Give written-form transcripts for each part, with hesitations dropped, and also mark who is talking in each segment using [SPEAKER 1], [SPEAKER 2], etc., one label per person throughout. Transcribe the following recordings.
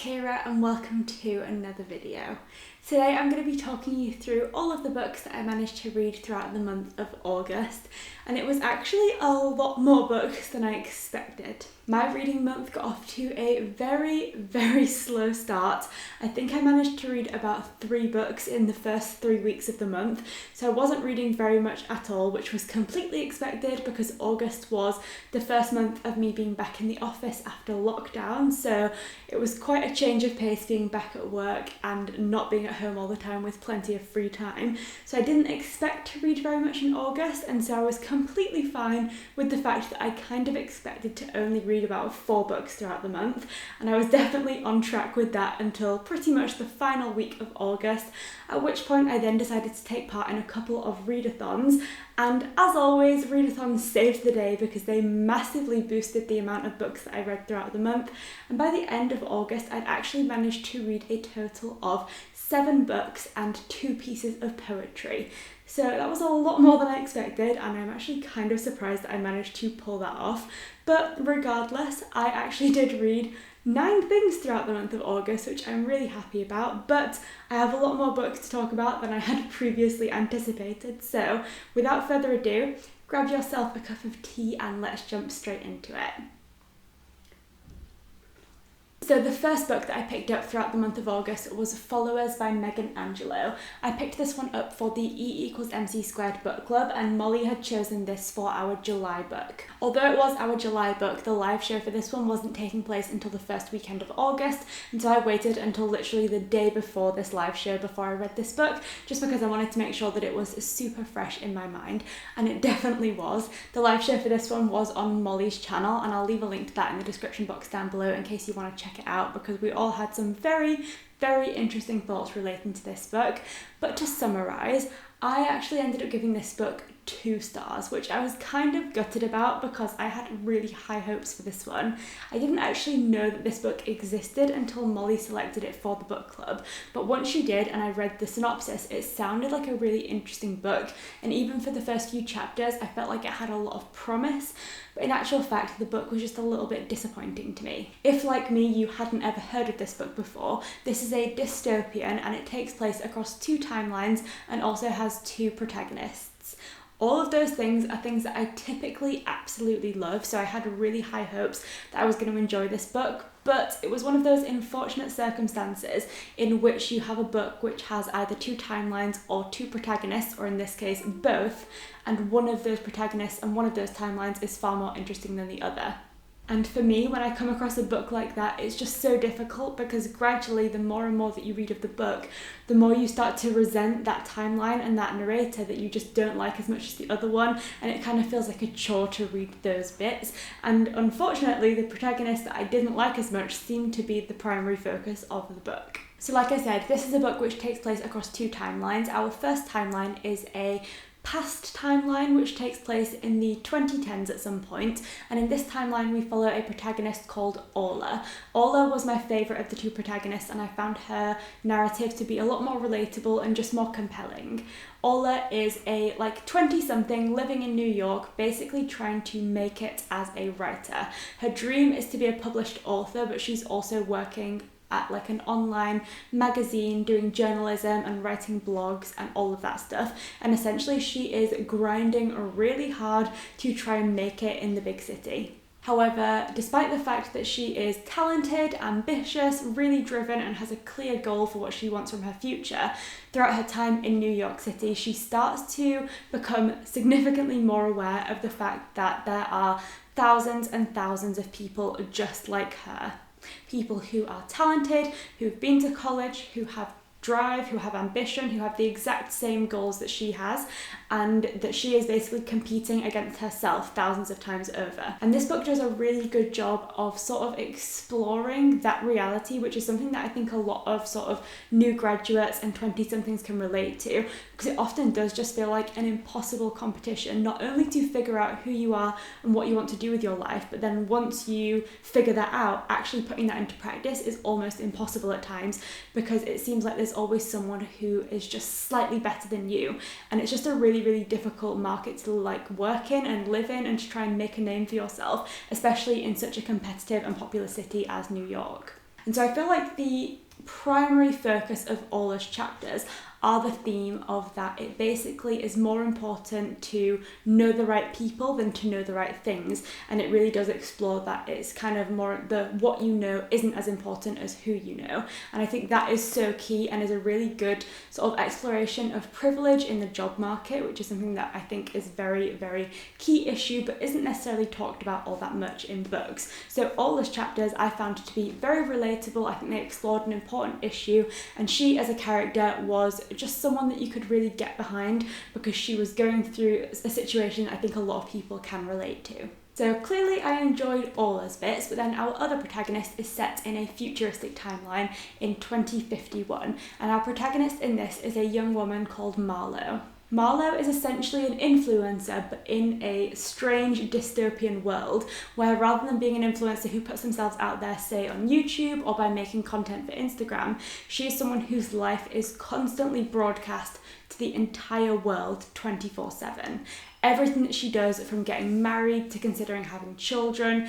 [SPEAKER 1] Kira and welcome to another video. Today I'm going to be talking you through all of the books that I managed to read throughout the month of August, and it was actually a lot more books than I expected. My reading month got off to a very slow start. I think I managed to read about 3 books in the first 3 weeks of the month, so I wasn't reading very much at all, which was completely expected because August was the first month of me being back in the office after lockdown, so it was quite a change of pace being back at work and not being at home all the time with plenty of free time. So I didn't expect to read very much in August, and so I was completely fine with the fact that I kind of expected to only read about 4 books throughout the month, and I was definitely on track with that until pretty much the final week of August, at which point I then decided to take part in a couple of readathons. And as always, readathons saved the day because they massively boosted the amount of books that I read throughout the month, and by the end of August I'd actually managed to read a total of 7 books and 2 pieces of poetry. So that was a lot more than I expected, and I'm actually kind of surprised that I managed to pull that off. But regardless, I actually did read 9 things throughout the month of August, which I'm really happy about, but I have a lot more books to talk about than I had previously anticipated. So without further ado, grab yourself a cup of tea and let's jump straight into it. So the first book that I picked up throughout the month of August was Followers by Megan Angelo. I picked this one up for the E=MC² book club, and Molly had chosen this for our July book. Although it was our July book, the live show for this one wasn't taking place until the first weekend of August, and so I waited until literally the day before this live show before I read this book, just because I wanted to make sure that it was super fresh in my mind, and it definitely was. The live show for this one was on Molly's channel, and I'll leave a link to that in the description box down below in case you want to check it out, because we all had some very interesting thoughts relating to this book. But to summarise, I actually ended up giving this book 2 stars, which I was kind of gutted about because I had really high hopes for this one. I didn't actually know that this book existed until Molly selected it for the book club, but once she did and I read the synopsis, it sounded like a really interesting book, and even for the first few chapters I felt like it had a lot of promise, but in actual fact the book was just a little bit disappointing to me. If, like me, you hadn't ever heard of this book before, this is a dystopian and it takes place across 2 timelines and also has 2 protagonists. All of those things are things that I typically absolutely love, so I had really high hopes that I was going to enjoy this book, but it was one of those unfortunate circumstances in which you have a book which has either 2 timelines or 2 protagonists, or in this case both, and one of those protagonists and one of those timelines is far more interesting than the other. And for me, when I come across a book like that, it's just so difficult because gradually, the more and more that you read of the book, the more you start to resent that timeline and that narrator that you just don't like as much as the other one, and it kind of feels like a chore to read those bits. And unfortunately, the protagonist that I didn't like as much seemed to be the primary focus of the book. So like I said, this is a book which takes place across 2 timelines. Our first timeline is a past timeline which takes place in the 2010s at some point, and in this timeline we follow a protagonist called Orla. Orla was my favourite of the 2 protagonists, and I found her narrative to be a lot more relatable and just more compelling. Orla is a 20-something living in New York, basically trying to make it as a writer. Her dream is to be a published author, but she's also working at an online magazine doing journalism and writing blogs and all of that stuff, and essentially she is grinding really hard to try and make it in the big city. However, despite the fact that she is talented, ambitious, really driven, and has a clear goal for what she wants from her future, throughout her time in New York City, she starts to become significantly more aware of the fact that there are thousands and thousands of people just like her. People who are talented, who've been to college, who have drive, who have ambition, who have the exact same goals that she has, and that she is basically competing against herself thousands of times over. And this book does a really good job of sort of exploring that reality, which is something that I think a lot of sort of new graduates and 20-somethings can relate to, because it often does just feel like an impossible competition, not only to figure out who you are and what you want to do with your life, but then once you figure that out, actually putting that into practice is almost impossible at times, because it seems like there's always someone who is just slightly better than you, and it's just a really difficult market to work in and live in and to try and make a name for yourself, especially in such a competitive and popular city as New York. And so I feel like the primary focus of Aula's chapters are the theme of that it basically is more important to know the right people than to know the right things, and it really does explore that it's kind of more the what you know isn't as important as who you know. And I think that is so key and is a really good sort of exploration of privilege in the job market, which is something that I think is very, very key issue but isn't necessarily talked about all that much in books. So Aula's chapters I found to be very relatable. I think they explored an important issue, and she as a character was just someone that you could really get behind because she was going through a situation I think a lot of people can relate to. So clearly I enjoyed Aula's bits, but then our other protagonist is set in a futuristic timeline in 2051, and our protagonist in this is a young woman called Marlowe. Marlowe is essentially an influencer, but in a strange dystopian world where rather than being an influencer who puts themselves out there, say on YouTube or by making content for Instagram, she is someone whose life is constantly broadcast to the entire world 24/7. Everything that she does, from getting married to considering having children,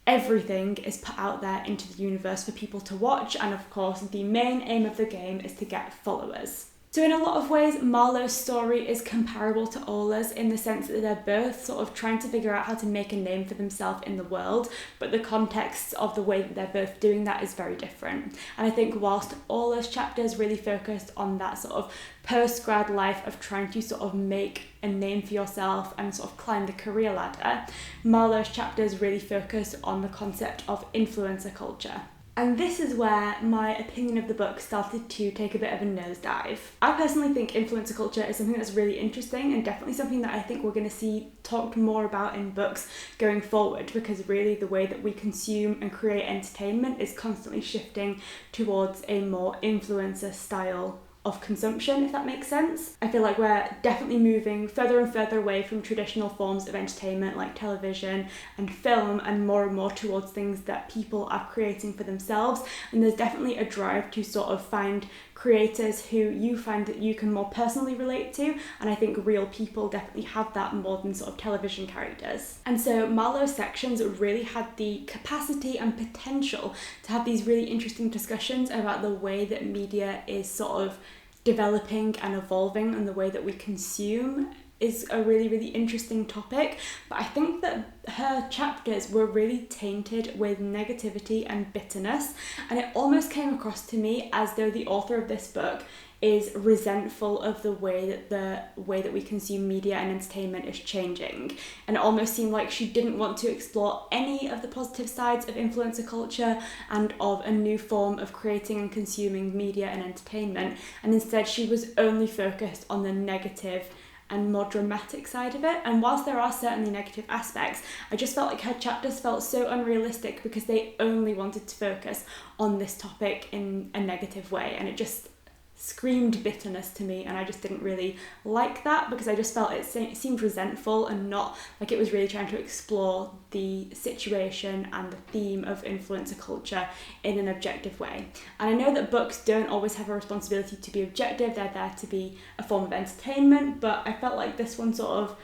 [SPEAKER 1] everything is put out there into the universe for people to watch, and of course the main aim of the game is to get followers. So in a lot of ways, Marlowe's story is comparable to Aula's in the sense that they're both sort of trying to figure out how to make a name for themselves in the world, but the context of the way that they're both doing that is very different. And I think whilst Aula's chapters really focused on that sort of post-grad life of trying to sort of make a name for yourself and sort of climb the career ladder, Marlowe's chapters really focus on the concept of influencer culture. And this is where my opinion of the book started to take a bit of a nosedive. I personally think influencer culture is something that's really interesting and definitely something that I think we're going to see talked more about in books going forward, because really the way that we consume and create entertainment is constantly shifting towards a more influencer style of consumption, if that makes sense. I feel like we're definitely moving further and further away from traditional forms of entertainment like television and film, and more towards things that people are creating for themselves. And there's definitely a drive to sort of find creators who you find that you can more personally relate to, and I think real people definitely have that more than sort of television characters. And so Marlowe's sections really had the capacity and potential to have these really interesting discussions about the way that media is sort of developing and evolving, and the way that we consume is a really, really interesting topic. But I think that her chapters were really tainted with negativity and bitterness, and it almost came across to me as though the author of this book is resentful of the way that we consume media and entertainment is changing, and it almost seemed like she didn't want to explore any of the positive sides of influencer culture and of a new form of creating and consuming media and entertainment, and instead she was only focused on the negative and more dramatic side of it. And whilst there are certainly negative aspects, I just felt like her chapters felt so unrealistic because they only wanted to focus on this topic in a negative way, and it just screamed bitterness to me, and I just didn't really like that because I just felt it seemed resentful and not like it was really trying to explore the situation and the theme of influencer culture in an objective way. And I know that books don't always have a responsibility to be objective, they're there to be a form of entertainment, but I felt like this one sort of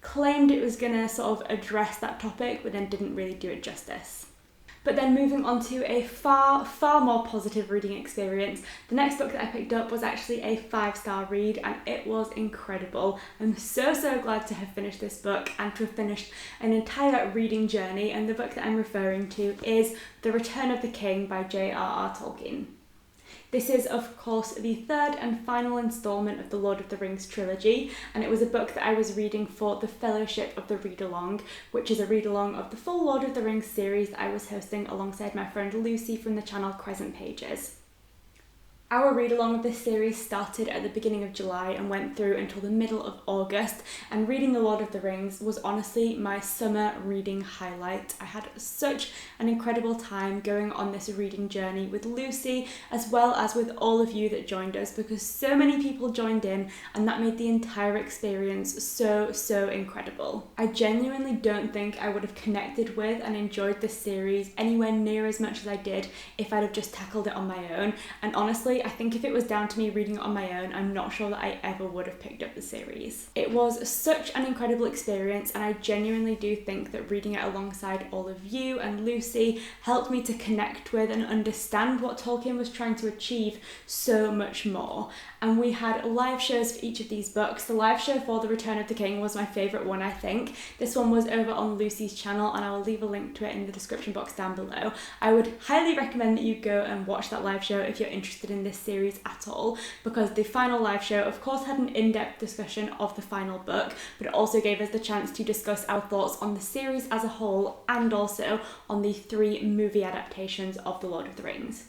[SPEAKER 1] claimed it was going to sort of address that topic but then didn't really do it justice. But then moving on to a far more positive reading experience, the next book that I picked up was actually a 5-star read, and it was incredible. I'm so glad to have finished this book and to have finished an entire reading journey, and the book that I'm referring to is The Return of the King by J.R.R. Tolkien. This is, of course, the third and final instalment of the Lord of the Rings trilogy, and it was a book that I was reading for the Fellowship of the Read-Along, which is a read-along of the full Lord of the Rings series that I was hosting alongside my friend Lucy from the channel Crescent Pages. Our read-along of this series started at the beginning of July and went through until the middle of August, and reading The Lord of the Rings was honestly my summer reading highlight. I had such an incredible time going on this reading journey with Lucy, as well as with all of you that joined us, because so many people joined in and that made the entire experience so incredible. I genuinely don't think I would have connected with and enjoyed this series anywhere near as much as I did if I'd have just tackled it on my own, and honestly honestly, I think if it was down to me reading it on my own, I'm not sure that I ever would have picked up the series. It was such an incredible experience, and I genuinely do think that reading it alongside all of you and Lucy helped me to connect with and understand what Tolkien was trying to achieve so much more. And we had live shows for each of these books. The live show for The Return of the King was my favourite one, I think. This one was over on Lucy's channel, and I will leave a link to it in the description box down below. I would highly recommend that you go and watch that live show if you're interested in this series at all, because the final live show of course had an in-depth discussion of the final book, but it also gave us the chance to discuss our thoughts on the series as a whole and also on the 3 movie adaptations of The Lord of the Rings.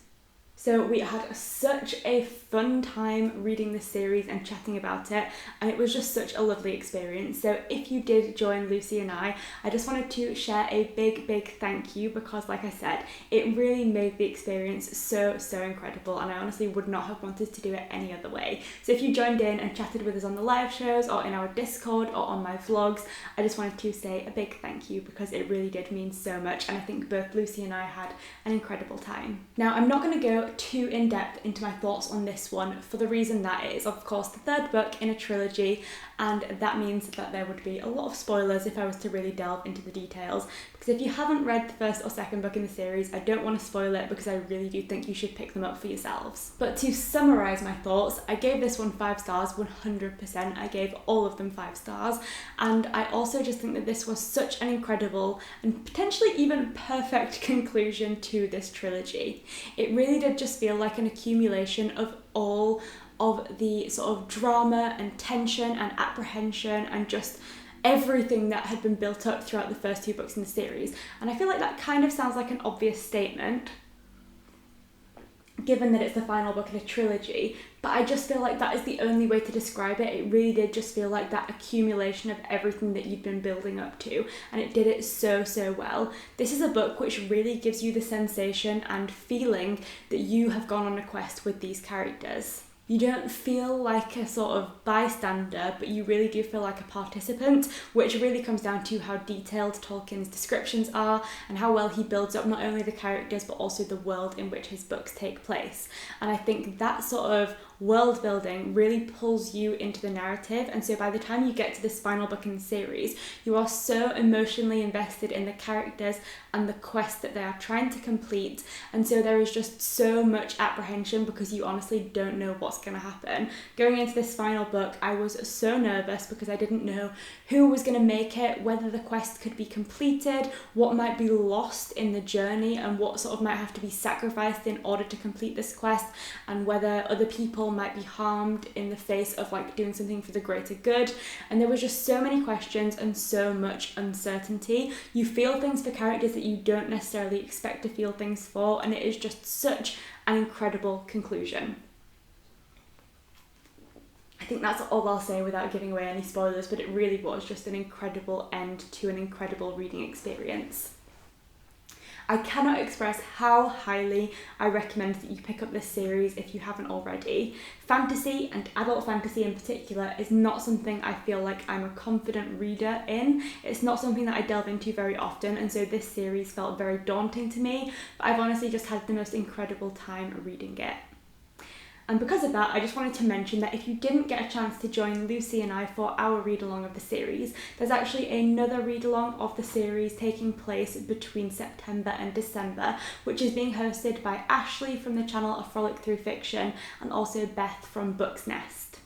[SPEAKER 1] So we had such a fun time reading this series and chatting about it, and it was just such a lovely experience. So if you did join Lucy and I just wanted to share a big thank you, because like I said, it really made the experience so incredible, and I honestly would not have wanted to do it any other way. So if you joined in and chatted with us on the live shows or in our Discord or on my vlogs, I just wanted to say a big thank you, because it really did mean so much, and I think both Lucy and I had an incredible time. Now, I'm not going to go too in-depth into my thoughts on this one, for the reason that it is of course the 3rd book in a trilogy, and that means that there would be a lot of spoilers if I was to really delve into the details, because if you haven't read the 1st or 2nd book in the series, I don't want to spoil it, because I really do think you should pick them up for yourselves. But to summarise my thoughts, I gave this one 5 stars, 100%. I gave all of them 5 stars, and I also just think that this was such an incredible and potentially even perfect conclusion to this trilogy. It really did just feel like an accumulation of all of the sort of drama and tension and apprehension and just everything that had been built up throughout the first 2 books in the series. And I feel like that kind of sounds like an obvious statement, given that it's the final book in a trilogy, but I just feel like that is the only way to describe it. It really did just feel like that accumulation of everything that you've been building up to, and it did it so well. This is a book which really gives you the sensation and feeling that you have gone on a quest with these characters. You don't feel like a sort of bystander, but you really do feel like a participant, which really comes down to how detailed Tolkien's descriptions are and how well he builds up not only the characters but also the world in which his books take place. And I think that sort of world building really pulls you into the narrative, and so by the time you get to this final book in the series, you are so emotionally invested in the characters and the quest that they are trying to complete, and so there is just so much apprehension because you honestly don't know what's going to happen. Going into this final book, I was so nervous because I didn't know who was going to make it, whether the quest could be completed, what might be lost in the journey, and what sort of might have to be sacrificed in order to complete this quest, and whether other people might be harmed in the face of like doing something for the greater good. And there was just so many questions and so much uncertainty. You feel things for characters that you don't necessarily expect to feel things for, and it is just such an incredible conclusion. I think that's all I'll say without giving away any spoilers, but it really was just an incredible end to an incredible reading experience. I cannot express how highly I recommend that you pick up this series if you haven't already. Fantasy, and adult fantasy in particular, is not something I feel like I'm a confident reader in. It's not something that I delve into very often, and so this series felt very daunting to me, but I've honestly just had the most incredible time reading it. And because of that, I just wanted to mention that if you didn't get a chance to join Lucy and I for our read-along of the series, there's actually another read-along of the series taking place between September and December, which is being hosted by Ashley from the channel A Frolic Through Fiction and also Beth from Book's Nest.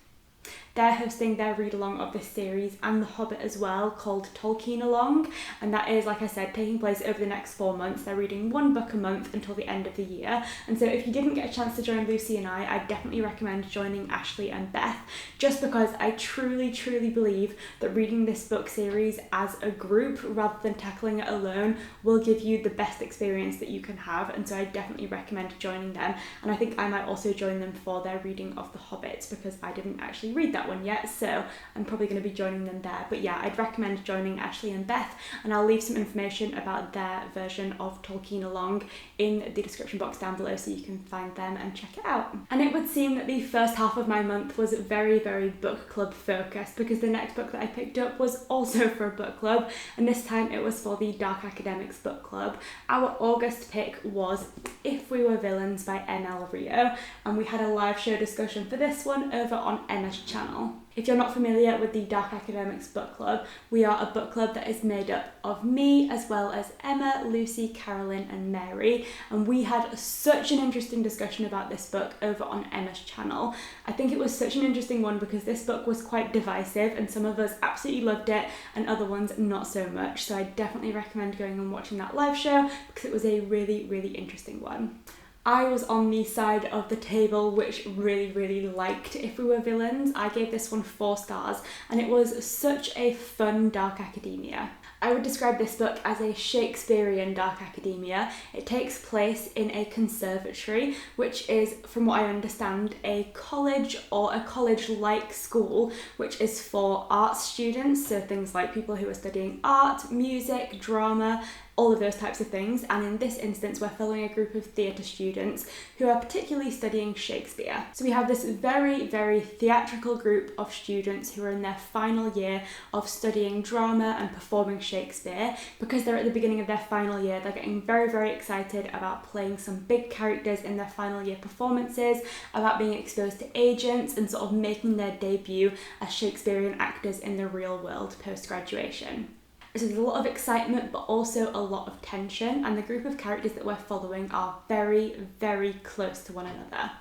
[SPEAKER 1] They're hosting their read-along of this series and The Hobbit as well, called TOLKEINALONG, and that is, like I said, taking place over the next 4 months. They're reading 1 book a month until the end of the year, and so if you didn't get a chance to join Lucy and I definitely recommend joining Ashley and Beth, just because I truly believe that reading this book series as a group rather than tackling it alone will give you the best experience that you can have, and so I definitely recommend joining them. And I think I might also join them for their reading of The Hobbit, because I didn't actually read that that one yet, so I'm probably going to be joining them there. But yeah, I'd recommend joining Ashley and Beth, and I'll leave some information about their version of Talking-along in the description box down below so you can find them and check it out. And it would seem that the first half of my month was very, very book club focused, because the next book that I picked up was also for a book club, and this time it was for the Dark Academics book club. Our August pick was If We Were Villains by ML Rio, and we had a live show discussion for this one over on Emma's channel. If you're not familiar with the Dark Academics book club, we are a book club that is made up of me as well as Emma, Lucy, Carolyn and Mary, and we had such an interesting discussion about this book over on Emma's channel. I think it was such an interesting one because this book was quite divisive and some of us absolutely loved it and other ones not so much, so I definitely recommend going and watching that live show because it was a really, really interesting one. I was on the side of the table which really, really liked If We Were Villains. I gave this one 4 stars and it was such a fun dark academia. I would describe this book as a Shakespearean dark academia. It takes place in a conservatory, which is, from what I understand, a college or a college-like school, which is for arts students, so things like people who are studying art, music, drama, all of those types of things. And in this instance, we're following a group of theatre students who are particularly studying Shakespeare. So we have this very, very theatrical group of students who are in their final year of studying drama and performing Shakespeare. Because they're at the beginning of their final year, they're getting very, very excited about playing some big characters in their final year performances, about being exposed to agents and sort of making their debut as Shakespearean actors in the real world post-graduation. So there's a lot of excitement but also a lot of tension, and the group of characters that we're following are very, very close to one another.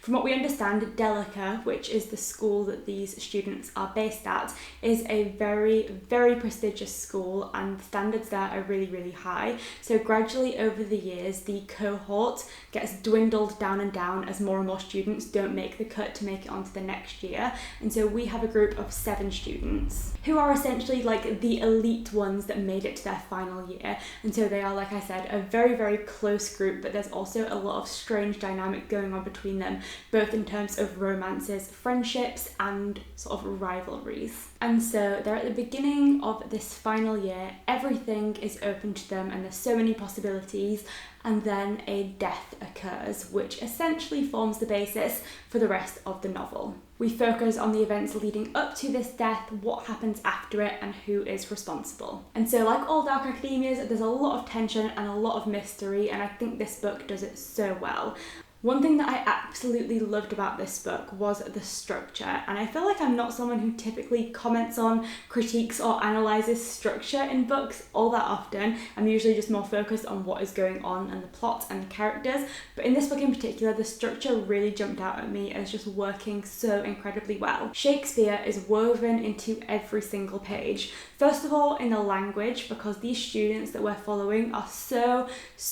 [SPEAKER 1] From what we understand, Delica, which is the school that these students are based at, is a very, very prestigious school and the standards there are really, really high. So gradually over the years, the cohort gets dwindled down and down as more and more students don't make the cut to make it onto the next year. And so we have a group of 7 students who are essentially like the elite ones that made it to their final year. And so they are, like I said, a very, very close group, but there's also a lot of strange dynamic going on between them, both in terms of romances, friendships and sort of rivalries. And so they're at the beginning of this final year, everything is open to them and there's so many possibilities, and then a death occurs, which essentially forms the basis for the rest of the novel. We focus on the events leading up to this death, what happens after it, and who is responsible. And so, like all dark academias, there's a lot of tension and a lot of mystery, and I think this book does it so well. One thing that I absolutely loved about this book was the structure, and I feel like I'm not someone who typically comments on, critiques or analyses structure in books all that often. I'm usually just more focused on what is going on and the plot and the characters, but in this book in particular, the structure really jumped out at me as just working so incredibly well. Shakespeare is woven into every single page. First of all, in the language, because these students that we're following are so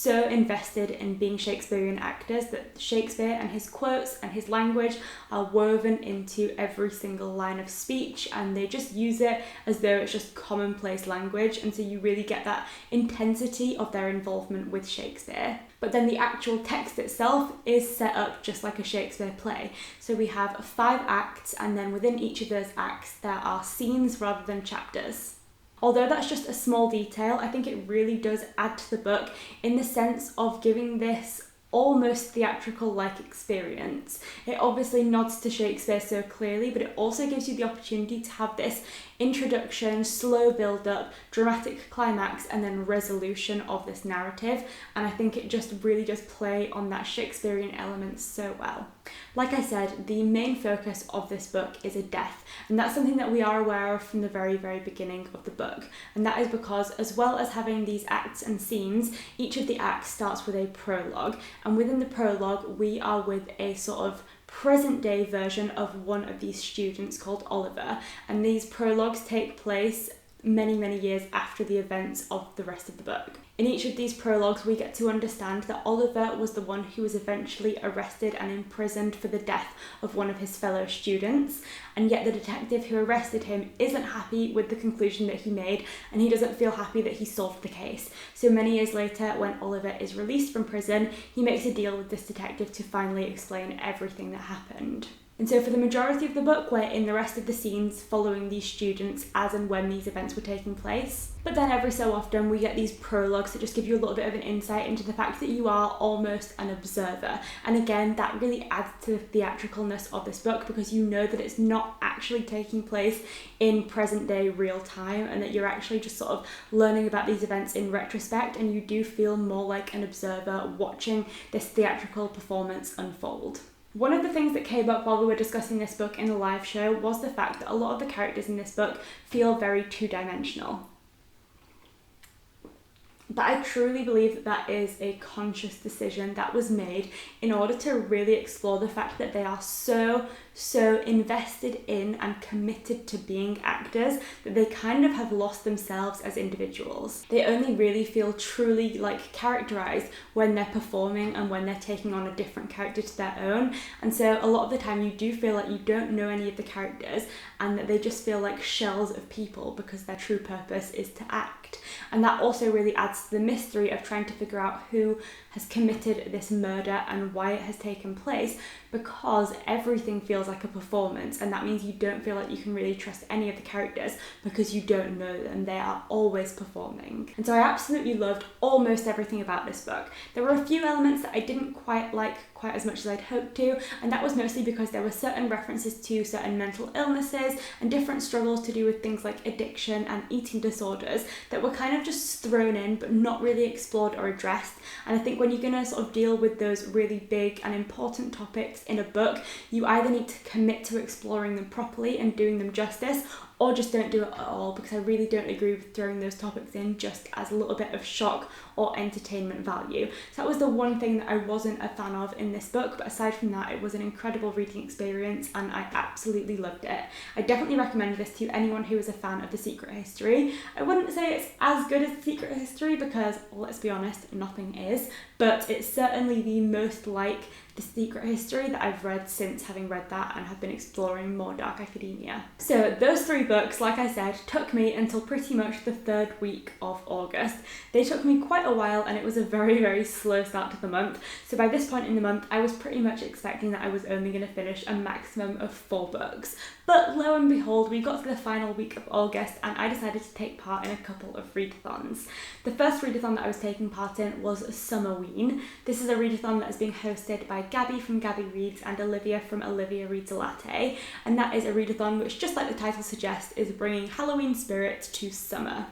[SPEAKER 1] invested in being Shakespearean actors that Shakespeare and his quotes and his language are woven into every single line of speech, and they just use it as though it's just commonplace language, and so you really get that intensity of their involvement with Shakespeare. But then the actual text itself is set up just like a Shakespeare play. So we have 5 acts, and then within each of those acts there are scenes rather than chapters. Although that's just a small detail, I think it really does add to the book in the sense of giving this almost theatrical-like experience. It obviously nods to Shakespeare so clearly, but it also gives you the opportunity to have this introduction, slow build-up, dramatic climax, and then resolution of this narrative, and I think it just really does play on that Shakespearean element so well. Like I said, the main focus of this book is a death, and that's something that we are aware of from the very, very beginning of the book, and that is because, as well as having these acts and scenes, each of the acts starts with a prologue, and within the prologue we are with a sort of present day version of one of these students called Oliver, and these prologues take place many years after the events of the rest of the book. In each of these prologues, we get to understand that Oliver was the one who was eventually arrested and imprisoned for the death of one of his fellow students, and yet the detective who arrested him isn't happy with the conclusion that he made, and he doesn't feel happy that he solved the case. So many years later, when Oliver is released from prison, he makes a deal with this detective to finally explain everything that happened. And so for the majority of the book, we're in the rest of the scenes following these students as and when these events were taking place. But then every so often we get these prologues that just give you a little bit of an insight into the fact that you are almost an observer. And again, that really adds to the theatricalness of this book, because you know that it's not actually taking place in present day real time, and that you're actually just sort of learning about these events in retrospect, and you do feel more like an observer watching this theatrical performance unfold. One of the things that came up while we were discussing this book in the live show was the fact that a lot of the characters in this book feel very two-dimensional. But I truly believe that that is a conscious decision that was made in order to really explore the fact that they are so invested in and committed to being actors that they kind of have lost themselves as individuals. They only really feel truly like characterized when they're performing and when they're taking on a different character to their own. And so a lot of the time you do feel like you don't know any of the characters, and that they just feel like shells of people because their true purpose is to act. And that also really adds to the mystery of trying to figure out who has committed this murder and why it has taken place, because everything feels like a performance, and that means you don't feel like you can really trust any of the characters because you don't know them. They are always performing. And so I absolutely loved almost everything about this book. There were a few elements that I didn't quite like quite as much as I'd hoped to, and that was mostly because there were certain references to certain mental illnesses and different struggles to do with things like addiction and eating disorders that were kind of just thrown in but not really explored or addressed. And I think when you're going to sort of deal with those really big and important topics in a book, you either need to commit to exploring them properly and doing them justice, or just don't do it at all, because I really don't agree with throwing those topics in just as a little bit of shock or entertainment value. So that was the one thing that I wasn't a fan of in this book, but aside from that, it was an incredible reading experience and I absolutely loved it. I definitely recommend this to anyone who is a fan of The Secret History. I wouldn't say it's as good as The Secret History because, let's be honest, nothing is, but it's certainly the most like The Secret History that I've read since having read that and have been exploring more dark academia. So those three books, like I said, took me until pretty much the third week of August. They took me quite a while and it was a very slow start to the month. So by this point in the month, I was pretty much expecting that I was only going to finish a maximum of 4 books. But lo and behold, we got to the final week of August and I decided to take part in a couple of readathons. The first readathon that I was taking part in was Summerween. This is a readathon that is being hosted by Gabby from Gabby Reads and Olivia from Olivia Reads a Latte, and that is a readathon which, just like the title suggests, is bringing Halloween spirits to summer.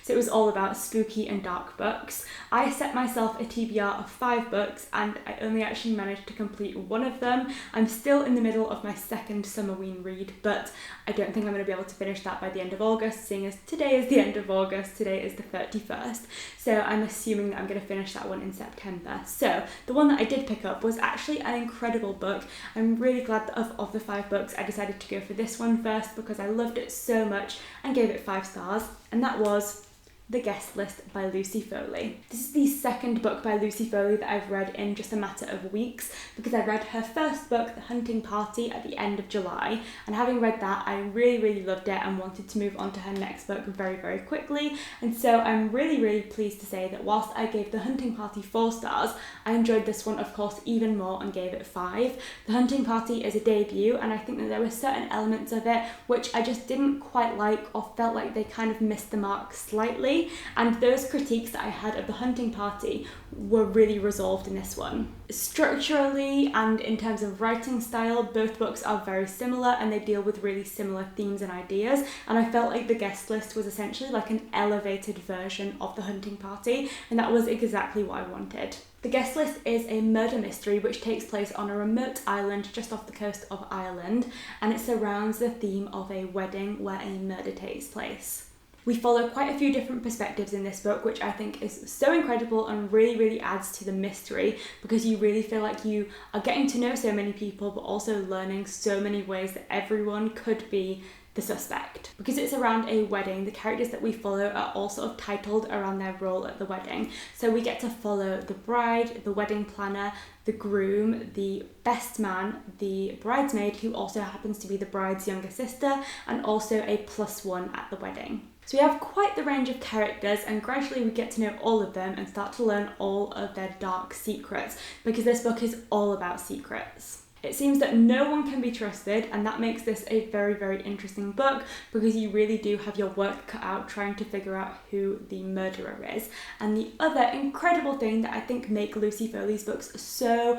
[SPEAKER 1] So it was all about spooky and dark books. I set myself a TBR of 5 books and I only actually managed to complete one of them. I'm still in the middle of my second Summerween read, but I don't think I'm going to be able to finish that by the end of August, seeing as today is the end of August, today is the 31st. So I'm assuming that I'm going to finish that one in September. So the one that I did pick up was actually an incredible book. I'm really glad that of the 5 books I decided to go for this one first because I loved it so much and gave it 5 stars, and that was The Guest List by Lucy Foley. This is the second book by Lucy Foley that I've read in just a matter of weeks, because I read her first book, The Hunting Party, at the end of July, and having read that, I really loved it and wanted to move on to her next book very quickly. And so I'm really pleased to say that whilst I gave The Hunting Party 4 stars, I enjoyed this one, of course, even more and gave it 5. The Hunting Party is a debut, and I think that there were certain elements of it which I just didn't quite like or felt like they kind of missed the mark slightly. And those critiques that I had of The Hunting Party were really resolved in this one. Structurally and in terms of writing style, both books are very similar and they deal with really similar themes and ideas, and I felt like The Guest List was essentially like an elevated version of The Hunting Party, and that was exactly what I wanted. The Guest List is a murder mystery which takes place on a remote island just off the coast of Ireland, and it surrounds the theme of a wedding where a murder takes place. We follow quite a few different perspectives in this book, which I think is so incredible and really adds to the mystery, because you really feel like you are getting to know so many people but also learning so many ways that everyone could be the suspect. Because it's around a wedding, the characters that we follow are all sort of titled around their role at the wedding. So we get to follow the bride, the wedding planner, the groom, the best man, the bridesmaid, who also happens to be the bride's younger sister, and also a +1 at the wedding. So we have quite the range of characters, and gradually we get to know all of them and start to learn all of their dark secrets, because this book is all about secrets. It seems that no one can be trusted, and that makes this a very, very interesting book because you really do have your work cut out trying to figure out who the murderer is. And the other incredible thing that I think make Lucy Foley's books so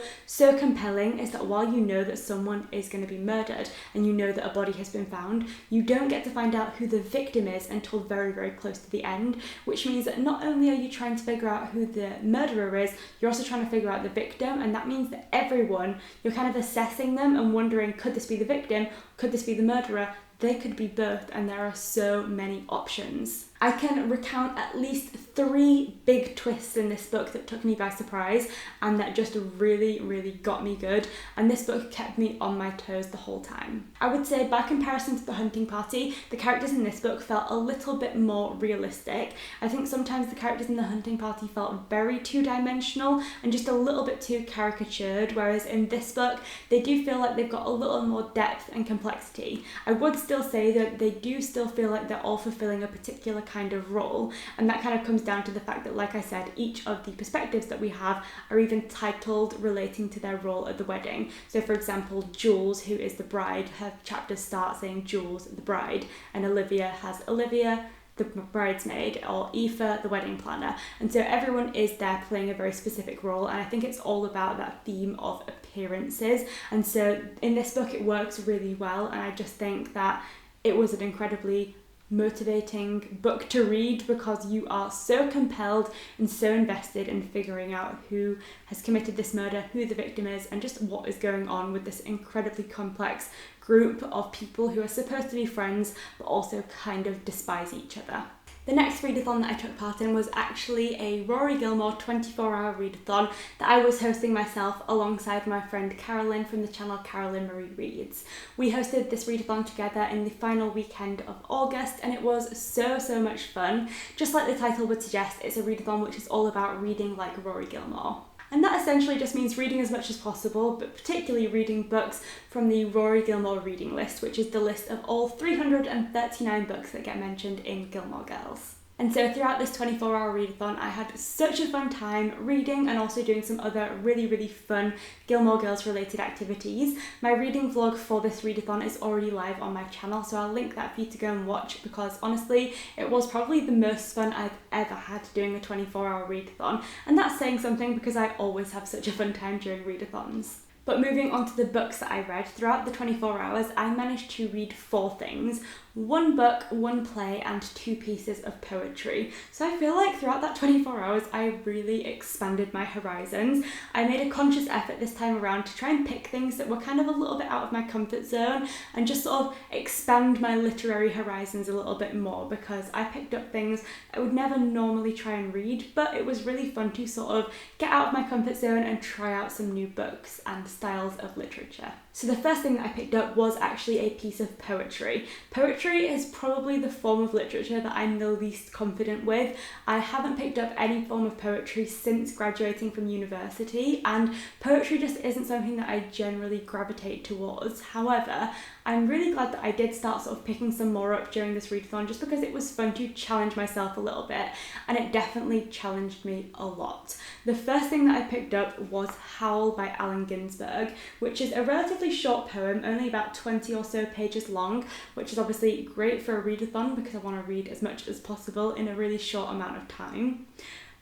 [SPEAKER 1] compelling is that while you know that someone is going to be murdered and you know that a body has been found, you don't get to find out who the victim is until very, very close to the end, which means that not only are you trying to figure out who the murderer is, you're also trying to figure out the victim, and that means that everyone, you're kind of assessing them and wondering, could this be the victim? Could this be the murderer? They could be both, and there are so many options. I can recount at least 3 big twists in this book that took me by surprise and that just really, really got me good, and this book kept me on my toes the whole time. I would say by comparison to The Hunting Party, the characters in this book felt a little bit more realistic. I think sometimes the characters in The Hunting Party felt very two-dimensional and just a little bit too caricatured, whereas in this book they do feel like they've got a little more depth and complexity. I would still say that they do still feel like they're all fulfilling a particular kind of role, and that kind of comes down to the fact that, like I said, each of the perspectives that we have are even titled relating to their role at the wedding. So for example, Jules, who is the bride, her chapters start saying Jules the bride, and Olivia has Olivia the bridesmaid, or Aoife the wedding planner, and so everyone is there playing a very specific role, and I think it's all about that theme of appearances, and so in this book it works really well, and I just think that it was an incredibly motivating book to read because you are so compelled and so invested in figuring out who has committed this murder, who the victim is, and just what is going on with this incredibly complex group of people who are supposed to be friends but also kind of despise each other. The next readathon that I took part in was actually a Rory Gilmore 24-hour readathon that I was hosting myself alongside my friend Carolyn from the channel Carolyn Marie Reads. We hosted this readathon together in the final weekend of August, and it was so much fun. Just like the title would suggest, it's a readathon which is all about reading like Rory Gilmore. And that essentially just means reading as much as possible, but particularly reading books from the Rory Gilmore reading list, which is the list of all 339 books that get mentioned in Gilmore Girls. And so throughout this 24-hour readathon, I had such a fun time reading and also doing some other really fun Gilmore Girls related activities. My reading vlog for this readathon is already live on my channel, so I'll link that for you to go and watch, because honestly, it was probably the most fun I've ever had doing a 24-hour readathon. And that's saying something because I always have such a fun time during readathons. But moving on to the books that I read, throughout the 24 hours, I managed to read 4 things. 1 book, 1 play, and 2 pieces of poetry. So I feel like throughout that 24 hours, I really expanded my horizons. I made a conscious effort this time around to try and pick things that were kind of a little bit out of my comfort zone and just sort of expand my literary horizons a little bit more, because I picked up things I would never normally try and read, but it was really fun to sort of get out of my comfort zone and try out some new books and styles of literature. So the first thing that I picked up was actually a piece of poetry. Poetry is probably the form of literature that I'm the least confident with. I haven't picked up any form of poetry since graduating from university, and poetry just isn't something that I generally gravitate towards. However, I'm really glad that I did start sort of picking some more up during this readathon, just because it was fun to challenge myself a little bit, and it definitely challenged me a lot. The first thing that I picked up was Howl by Allen Ginsberg, which is a relatively short poem, only about 20 or so pages long, which is obviously great for a readathon because I want to read as much as possible in a really short amount of time.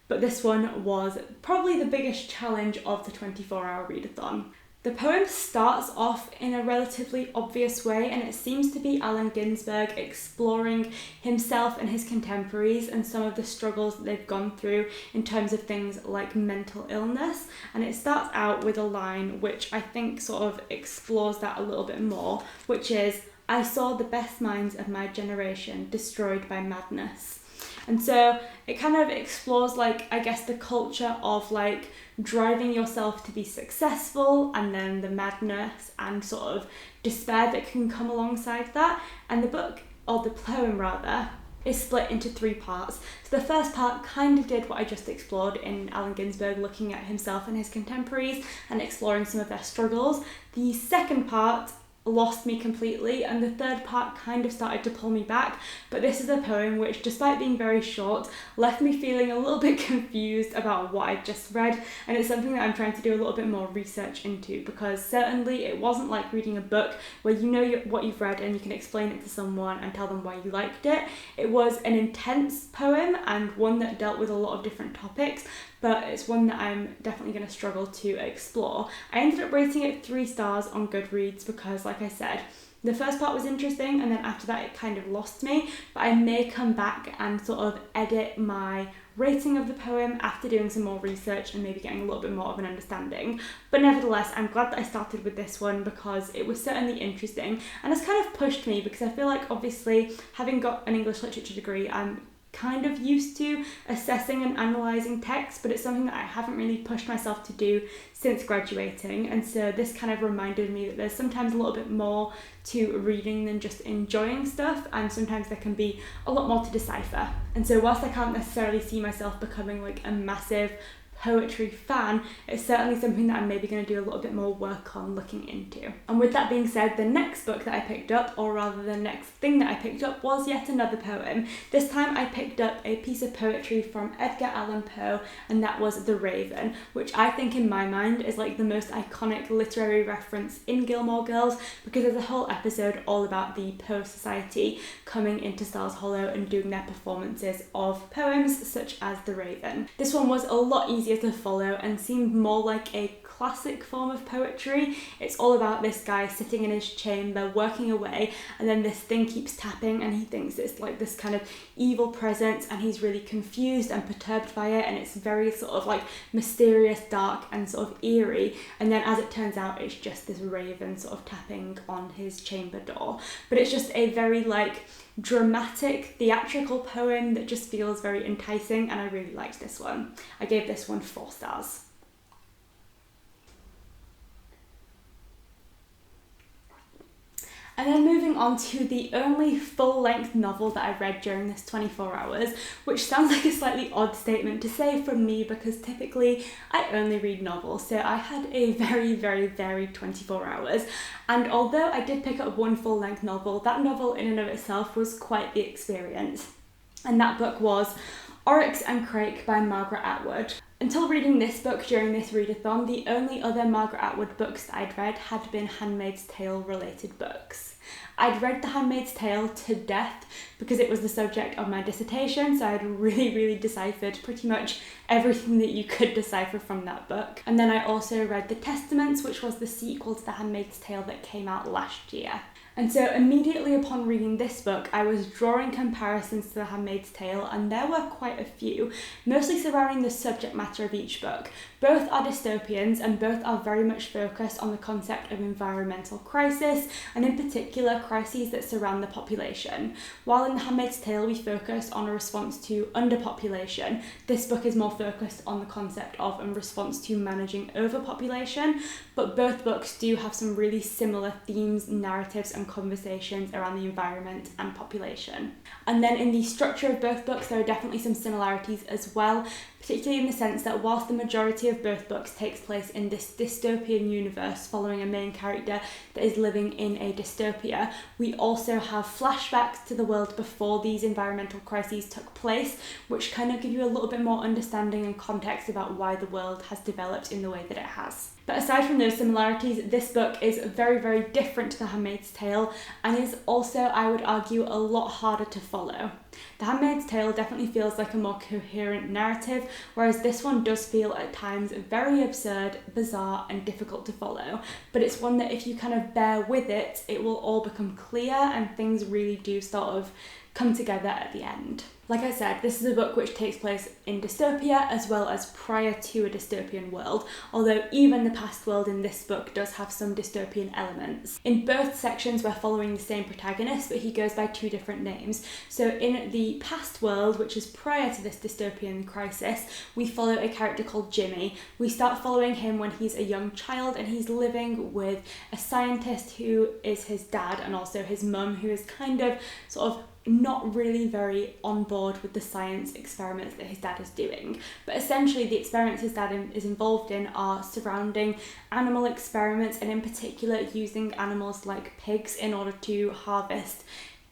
[SPEAKER 1] But this one was probably the biggest challenge of the 24-hour readathon. The poem starts off in a relatively obvious way, and it seems to be Allen Ginsberg exploring himself and his contemporaries and some of the struggles that they've gone through in terms of things like mental illness. And it starts out with a line which I think sort of explores that a little bit more, which is, "I saw the best minds of my generation destroyed by madness." And so it kind of explores, like, I guess the culture of like driving yourself to be successful, and then the madness and sort of despair that can come alongside that. And the book, or the poem rather, is split into 3 parts. So the first part kind of did what I just explored in Allen Ginsberg, looking at himself and his contemporaries and exploring some of their struggles. The second part lost me completely, and the third part kind of started to pull me back. But this is a poem which, despite being very short, left me feeling a little bit confused about what I'd just read, and it's something that I'm trying to do a little bit more research into, because certainly it wasn't like reading a book where you know what you've read and you can explain it to someone and tell them why you liked it. It was an intense poem and one that dealt with a lot of different topics, but it's one that I'm definitely going to struggle to explore. I ended up rating it 3 stars on Goodreads because, like I said, the first part was interesting, and then after that it kind of lost me, but I may come back and sort of edit my rating of the poem after doing some more research and maybe getting a little bit more of an understanding. But nevertheless, I'm glad that I started with this one because it was certainly interesting, and it's kind of pushed me, because I feel like, obviously, having got an English literature degree, I'm kind of used to assessing and analysing text, but it's something that I haven't really pushed myself to do since graduating, and so this kind of reminded me that there's sometimes a little bit more to reading than just enjoying stuff, and sometimes there can be a lot more to decipher. And so whilst I can't necessarily see myself becoming like a massive poetry fan, it's certainly something that I'm maybe going to do a little bit more work on looking into. And with that being said, the next book that I picked up, or rather the next thing that I picked up, was yet another poem. This time I picked up a piece of poetry from Edgar Allan Poe, and that was The Raven, which I think in my mind is like the most iconic literary reference in Gilmore Girls, because there's a whole episode all about the Poe Society coming into Stars Hollow and doing their performances of poems such as The Raven. This one was a lot easier to follow and seemed more like a classic form of poetry. It's all about this guy sitting in his chamber working away, and then this thing keeps tapping and he thinks it's like this kind of evil presence, and he's really confused and perturbed by it, and it's very sort of like mysterious, dark and sort of eerie, and then as it turns out it's just this raven sort of tapping on his chamber door. But it's just a very like dramatic, theatrical poem that just feels very enticing, and I really liked this one. I gave this one 4 stars. And then moving on to the only full-length novel that I read during this 24 hours, which sounds like a slightly odd statement to say from me because typically I only read novels, so I had a very, very varied 24 hours. And although I did pick up one full-length novel, that novel in and of itself was quite the experience. And that book was Oryx and Crake by Margaret Atwood. Until reading this book during this readathon, the only other Margaret Atwood books that I'd read had been Handmaid's Tale related books. I'd read The Handmaid's Tale to death because it was the subject of my dissertation, so I'd really deciphered pretty much everything that you could decipher from that book. And then I also read The Testaments, which was the sequel to The Handmaid's Tale that came out last year. And so immediately upon reading this book, I was drawing comparisons to The Handmaid's Tale, and there were quite a few, mostly surrounding the subject matter of each book. Both are dystopians, and both are very much focused on the concept of environmental crisis, and in particular crises that surround the population. While in The Handmaid's Tale we focus on a response to underpopulation, this book is more focused on the concept of a response to managing overpopulation, but both books do have some really similar themes, narratives and conversations around the environment and population. And then in the structure of both books there are definitely some similarities as well, particularly in the sense that whilst the majority of both books takes place in this dystopian universe following a main character that is living in a dystopia, we also have flashbacks to the world before these environmental crises took place, which kind of give you a little bit more understanding and context about why the world has developed in the way that it has. But aside from those similarities, this book is very different to The Handmaid's Tale, and is also, I would argue, a lot harder to follow. The Handmaid's Tale definitely feels like a more coherent narrative, whereas this one does feel at times very absurd, bizarre and difficult to follow. But it's one that if you kind of bear with it, it will all become clear and things really do sort of come together at the end. Like I said, this is a book which takes place in dystopia as well as prior to a dystopian world, although even the past world in this book does have some dystopian elements. In both sections we're following the same protagonist, but he goes by 2 different names. So in the past world, which is prior to this dystopian crisis, we follow a character called Jimmy. We start following him when he's a young child and he's living with a scientist who is his dad and also his mum, who is kind of sort of not really very on board with the science experiments that his dad is doing. But essentially the experiments his dad is involved in are surrounding animal experiments, and in particular using animals like pigs in order to harvest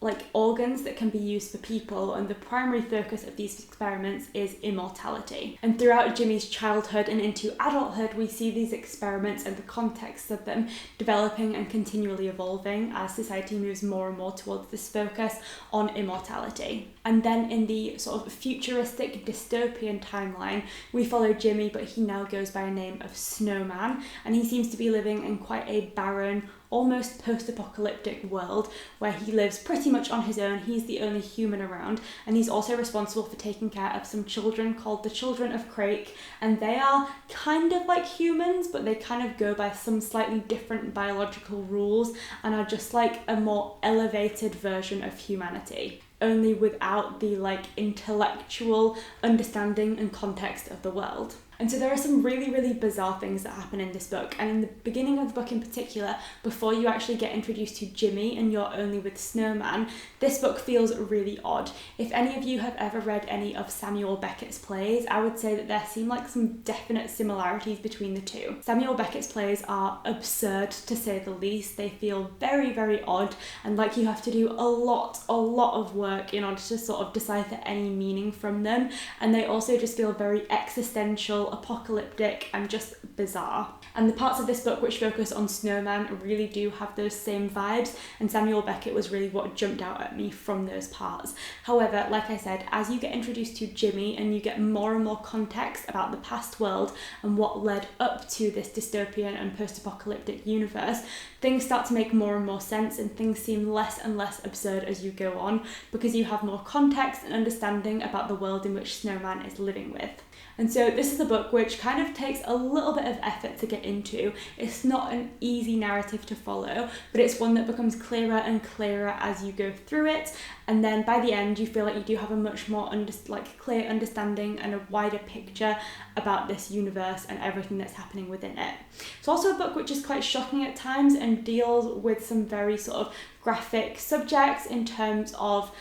[SPEAKER 1] like organs that can be used for people, and the primary focus of these experiments is immortality. And throughout Jimmy's childhood and into adulthood, we see these experiments and the context of them developing and continually evolving as society moves more and more towards this focus on immortality. And then in the sort of futuristic dystopian timeline, we follow Jimmy, but he now goes by a name of Snowman, and he seems to be living in quite a barren, almost post-apocalyptic world where he lives pretty much on his own. He's the only human around, and he's also responsible for taking care of some children called the Children of Crake, and they are kind of like humans, but they kind of go by some slightly different biological rules and are just like a more elevated version of humanity, only without the like intellectual understanding and context of the world. And so there are some really, really bizarre things that happen in this book. And in the beginning of the book in particular, before you actually get introduced to Jimmy and you're only with Snowman, this book feels really odd. If any of you have ever read any of Samuel Beckett's plays, I would say that there seem like some definite similarities between the two. Samuel Beckett's plays are absurd, to say the least. They feel very, very odd, and like you have to do a lot of work in order to sort of decipher any meaning from them. And they also just feel very existential, apocalyptic, and just bizarre. And the parts of this book which focus on Snowman really do have those same vibes, and Samuel Beckett was really what jumped out at me from those parts. However, like I said, as you get introduced to Jimmy and you get more and more context about the past world and what led up to this dystopian and post-apocalyptic universe, things start to make more and more sense, and things seem less and less absurd as you go on, because you have more context and understanding about the world in which Snowman is living with. And so this is a book which kind of takes a little bit of effort to get into. It's not an easy narrative to follow, but it's one that becomes clearer and clearer as you go through it. And then by the end, you feel like you do have a much more clear understanding and a wider picture about this universe and everything that's happening within it. It's also a book which is quite shocking at times and deals with some very sort of graphic subjects in terms of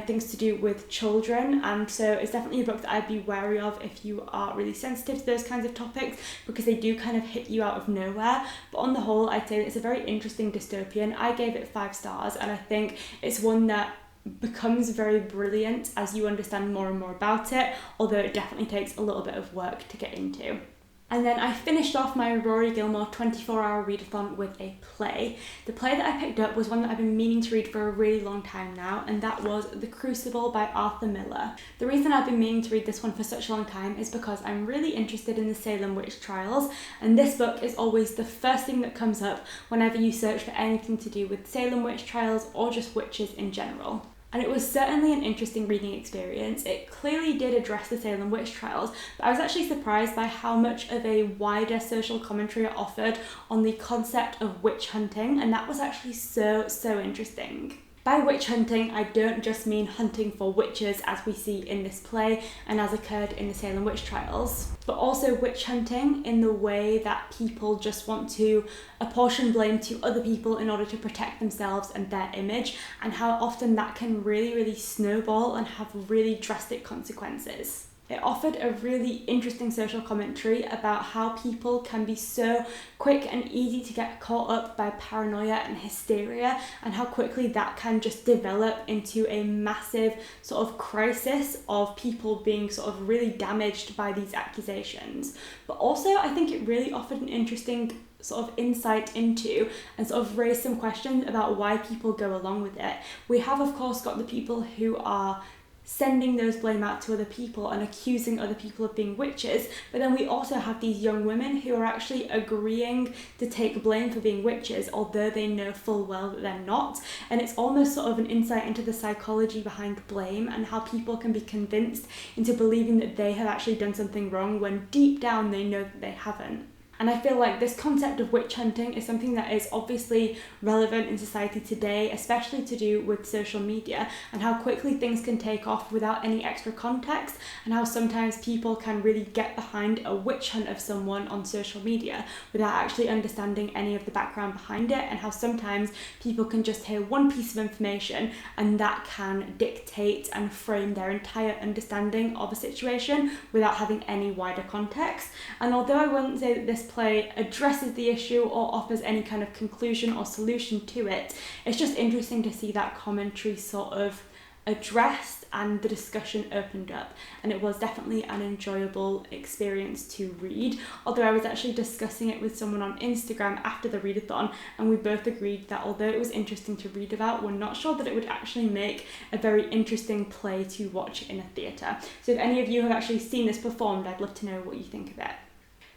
[SPEAKER 1] things to do with children, and so it's definitely a book that I'd be wary of if you are really sensitive to those kinds of topics, because they do kind of hit you out of nowhere. But on the whole, I'd say that it's a very interesting dystopian. I gave it 5 stars, and I think it's one that becomes very brilliant as you understand more and more about it, although it definitely takes a little bit of work to get into. And then I finished off my Rory Gilmore 24-hour readathon with a play. The play that I picked up was one that I've been meaning to read for a really long time now, and that was The Crucible by Arthur Miller. The reason I've been meaning to read this one for such a long time is because I'm really interested in the Salem witch trials, and this book is always the first thing that comes up whenever you search for anything to do with Salem witch trials or just witches in general. And it was certainly an interesting reading experience. It clearly did address the Salem witch trials, but I was actually surprised by how much of a wider social commentary it offered on the concept of witch hunting, and that was actually so interesting. By witch hunting, I don't just mean hunting for witches as we see in this play and as occurred in the Salem witch trials, but also witch hunting in the way that people just want to apportion blame to other people in order to protect themselves and their image, and how often that can really snowball and have really drastic consequences. It offered a really interesting social commentary about how people can be so quick and easy to get caught up by paranoia and hysteria, and how quickly that can just develop into a massive sort of crisis of people being sort of really damaged by these accusations. But also, I think it really offered an interesting sort of insight into and sort of raised some questions about why people go along with it. We have, of course, got the people who are sending those blame out to other people and accusing other people of being witches, but then we also have these young women who are actually agreeing to take blame for being witches, although they know full well that they're not. And it's almost sort of an insight into the psychology behind blame and how people can be convinced into believing that they have actually done something wrong when deep down they know that they haven't. And I feel like this concept of witch hunting is something that is obviously relevant in society today, especially to do with social media and how quickly things can take off without any extra context, and how sometimes people can really get behind a witch hunt of someone on social media without actually understanding any of the background behind it, and how sometimes people can just hear one piece of information and that can dictate and frame their entire understanding of a situation without having any wider context. And although I wouldn't say that this play addresses the issue or offers any kind of conclusion or solution to it, it's just interesting to see that commentary sort of addressed and the discussion opened up, and it was definitely an enjoyable experience to read. Although I was actually discussing it with someone on Instagram after the readathon, and we both agreed that although it was interesting to read about, we're not sure that it would actually make a very interesting play to watch in a theatre. So if any of you have actually seen this performed, I'd love to know what you think of it.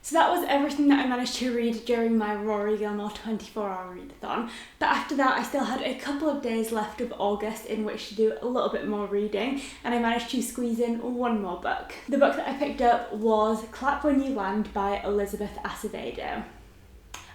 [SPEAKER 1] So that was everything that I managed to read during my Rory Gilmore 24-hour readathon. But after that, I still had a couple of days left of August in which to do a little bit more reading, and I managed to squeeze in one more book. The book that I picked up was Clap When You Land by Elizabeth Acevedo.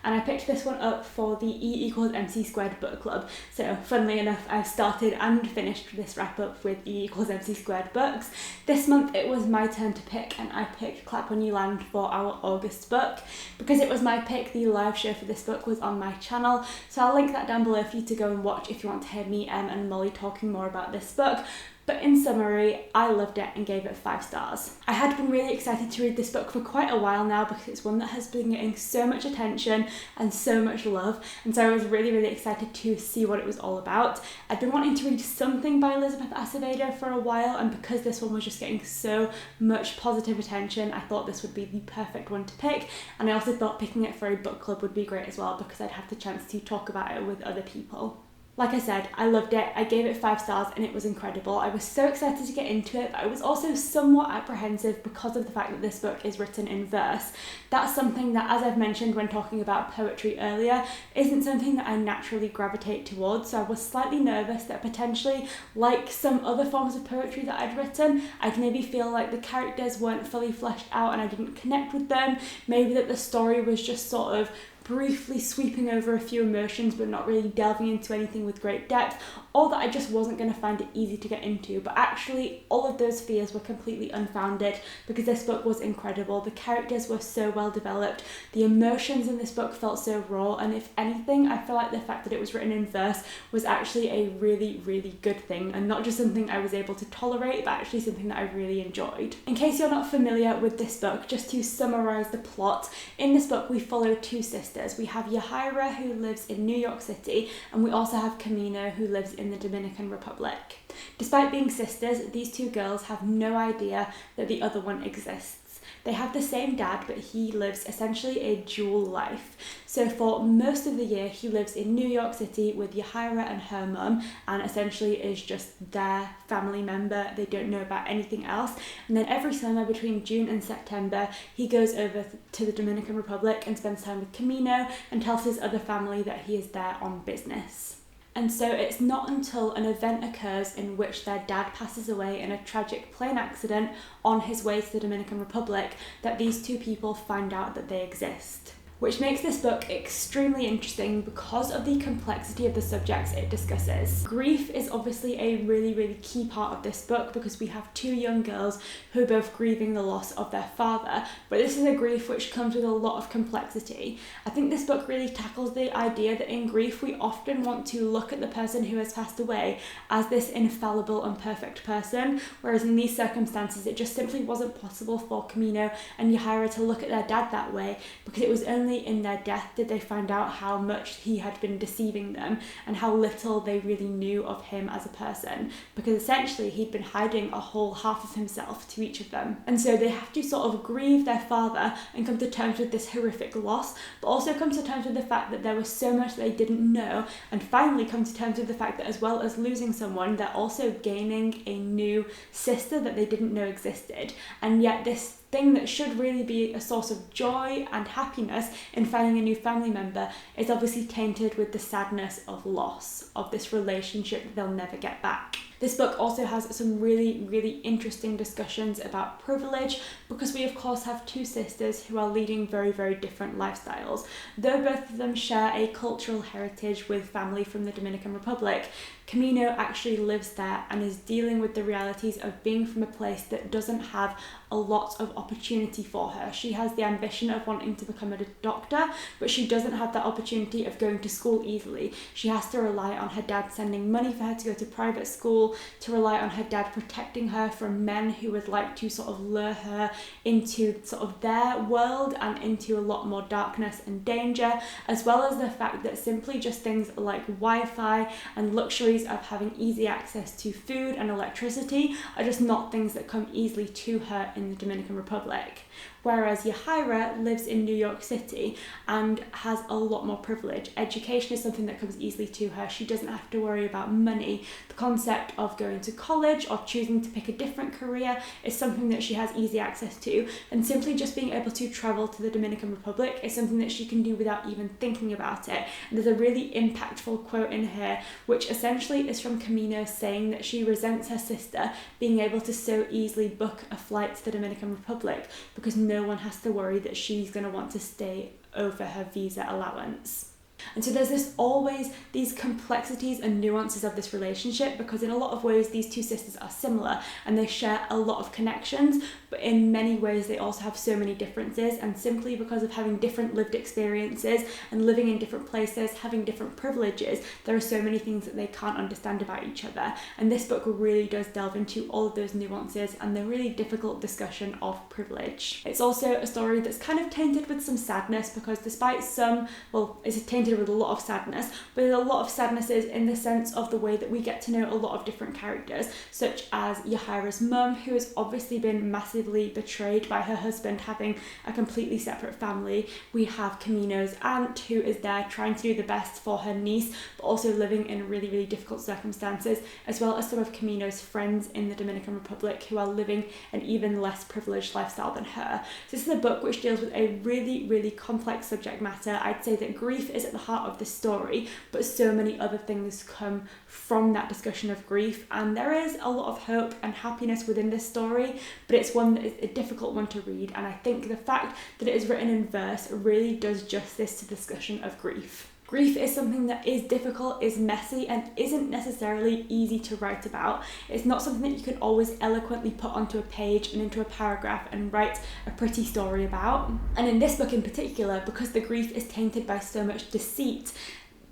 [SPEAKER 1] And I picked this one up for the E=MC² book club. So funnily enough, I've started and finished this wrap up with E=MC² books. This month it was my turn to pick, and I picked Clap When You Land for our August book. Because it was my pick, the live show for this book was on my channel, so I'll link that down below for you to go and watch if you want to hear me and Molly talking more about this book. But in summary, I loved it and gave it 5 stars. I had been really excited to read this book for quite a while now because it's one that has been getting so much attention and so much love, and so I was really excited to see what it was all about. I'd been wanting to read something by Elizabeth Acevedo for a while, and because this one was just getting so much positive attention, I thought this would be the perfect one to pick, and I also thought picking it for a book club would be great as well because I'd have the chance to talk about it with other people. Like I said, I loved it. I gave it 5 stars and it was incredible. I was so excited to get into it, but I was also somewhat apprehensive because of the fact that this book is written in verse. That's something that, as I've mentioned when talking about poetry earlier, isn't something that I naturally gravitate towards, so I was slightly nervous that potentially, like some other forms of poetry that I'd written, I'd maybe feel like the characters weren't fully fleshed out and I didn't connect with them, maybe that the story was just sort of briefly sweeping over a few emotions but not really delving into anything with great depth, or that I just wasn't going to find it easy to get into. But actually all of those fears were completely unfounded because this book was incredible. The characters were so well developed, the emotions in this book felt so raw, and if anything, I feel like the fact that it was written in verse was actually a really good thing, and not just something I was able to tolerate, but actually something that I really enjoyed. In case you're not familiar with this book, just to summarise the plot, in this book we follow 2 sisters. We have Yahaira, who lives in New York City, and we also have Camino, who lives in the Dominican Republic. Despite being sisters, these 2 girls have no idea that the other one exists. They have the same dad, but he lives essentially a dual life. So for most of the year, he lives in New York City with Yahaira and her mum, and essentially is just their family member. They don't know about anything else. And then every summer between June and September, he goes over to the Dominican Republic and spends time with Camino and tells his other family that he is there on business. And so it's not until an event occurs in which their dad passes away in a tragic plane accident on his way to the Dominican Republic that these 2 people find out that they exist. Which makes this book extremely interesting because of the complexity of the subjects it discusses. Grief is obviously a really key part of this book because we have 2 young girls who are both grieving the loss of their father, but this is a grief which comes with a lot of complexity. I think this book really tackles the idea that in grief we often want to look at the person who has passed away as this infallible and perfect person, whereas in these circumstances it just simply wasn't possible for Camino and Yahaira to look at their dad that way, because it was only in their death did they find out how much he had been deceiving them and how little they really knew of him as a person, because essentially he'd been hiding a whole half of himself to each of them. And so they have to sort of grieve their father and come to terms with this horrific loss, but also come to terms with the fact that there was so much they didn't know, and finally come to terms with the fact that as well as losing someone, they're also gaining a new sister that they didn't know existed. And yet this thing that should really be a source of joy and happiness in finding a new family member is obviously tainted with the sadness of loss, of this relationship that they'll never get back. This book also has some really, really interesting discussions about privilege, because we of course have two sisters who are leading very, very different lifestyles. Though both of them share a cultural heritage with family from the Dominican Republic, Camino actually lives there and is dealing with the realities of being from a place that doesn't have a lot of opportunity for her. She has the ambition of wanting to become a doctor, but she doesn't have that opportunity of going to school easily. She has to rely on her dad sending money for her to go to private school, to rely on her dad protecting her from men who would like to sort of lure her into sort of their world and into a lot more darkness and danger, as well as the fact that simply just things like Wi-Fi and luxuries of having easy access to food and electricity are just not things that come easily to her in the Dominican Republic. Whereas Yahaira lives in New York City and has a lot more privilege. Education is something that comes easily to her. She doesn't have to worry about money. The concept of going to college or choosing to pick a different career is something that she has easy access to. And simply just being able to travel to the Dominican Republic is something that she can do without even thinking about it. And there's a really impactful quote in here, which essentially is from Camino saying that she resents her sister being able to so easily book a flight to the Dominican Republic because no one has to worry that she's going to want to stay over her visa allowance. And so there's always these complexities and nuances of this relationship, because in a lot of ways these two sisters are similar and they share a lot of connections, but in many ways they also have so many differences, and simply because of having different lived experiences and living in different places, having different privileges, there are so many things that they can't understand about each other. And this book really does delve into all of those nuances and the really difficult discussion of privilege. It's also a story that's kind of tainted with some sadness, because despite some, well, it's tainted with a lot of sadness, but there's a lot of sadnesses in the sense of the way that we get to know a lot of different characters, such as Yahaira's mum, who has obviously been massively betrayed by her husband having a completely separate family. We have Camino's aunt, who is there trying to do the best for her niece, but also living in really, really difficult circumstances, as well as some of Camino's friends in the Dominican Republic who are living an even less privileged lifestyle than her. So this is a book which deals with a really, really complex subject matter. I'd say that grief is at the heart of the story, but so many other things come from that discussion of grief, and there is a lot of hope and happiness within this story, but it's one that is a difficult one to read, and I think the fact that it is written in verse really does justice to the discussion of grief. Grief is something that is difficult, is messy, and isn't necessarily easy to write about. It's not something that you can always eloquently put onto a page and into a paragraph and write a pretty story about. And in this book in particular, because the grief is tainted by so much deceit,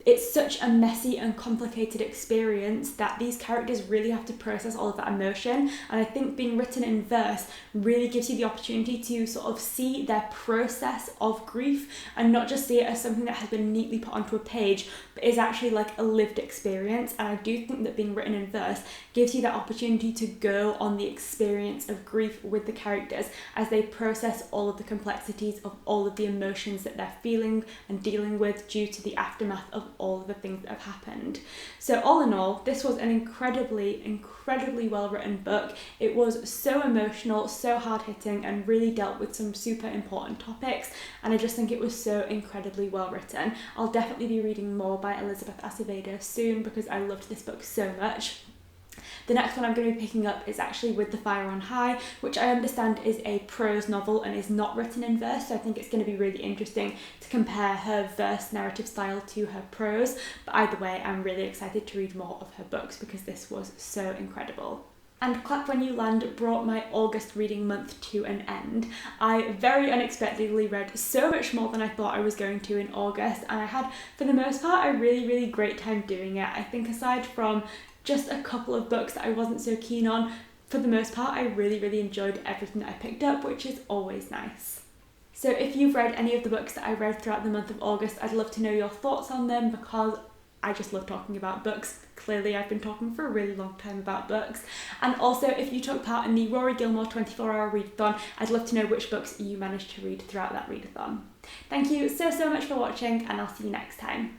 [SPEAKER 1] it's such a messy and complicated experience that these characters really have to process all of that emotion, and I think being written in verse really gives you the opportunity to sort of see their process of grief and not just see it as something that has been neatly put onto a page, but is actually like a lived experience. And I do think that being written in verse gives you that opportunity to go on the experience of grief with the characters as they process all of the complexities of all of the emotions that they're feeling and dealing with due to the aftermath of all of the things that have happened. So all in all, this was an incredibly well written book. It was so emotional, so hard hitting, and really dealt with some super important topics, and I just think it was so incredibly well written. I'll definitely be reading more by Elizabeth Acevedo soon because I loved this book so much. The next one I'm going to be picking up is actually With the Fire on High, which I understand is a prose novel and is not written in verse, so I think it's going to be really interesting to compare her verse narrative style to her prose. But either way, I'm really excited to read more of her books because this was so incredible. And Clap When You Land brought my August reading month to an end. I very unexpectedly read so much more than I thought I was going to in August, and I had, for the most part, a really, really great time doing it. I think aside from just a couple of books that I wasn't so keen on, for the most part, I really, really enjoyed everything that I picked up, which is always nice. So if you've read any of the books that I read throughout the month of August, I'd love to know your thoughts on them because I just love talking about books. Clearly, I've been talking for a really long time about books. And also, if you took part in the Rory Gilmore 24-hour readathon, I'd love to know which books you managed to read throughout that readathon. Thank you so much for watching, and I'll see you next time.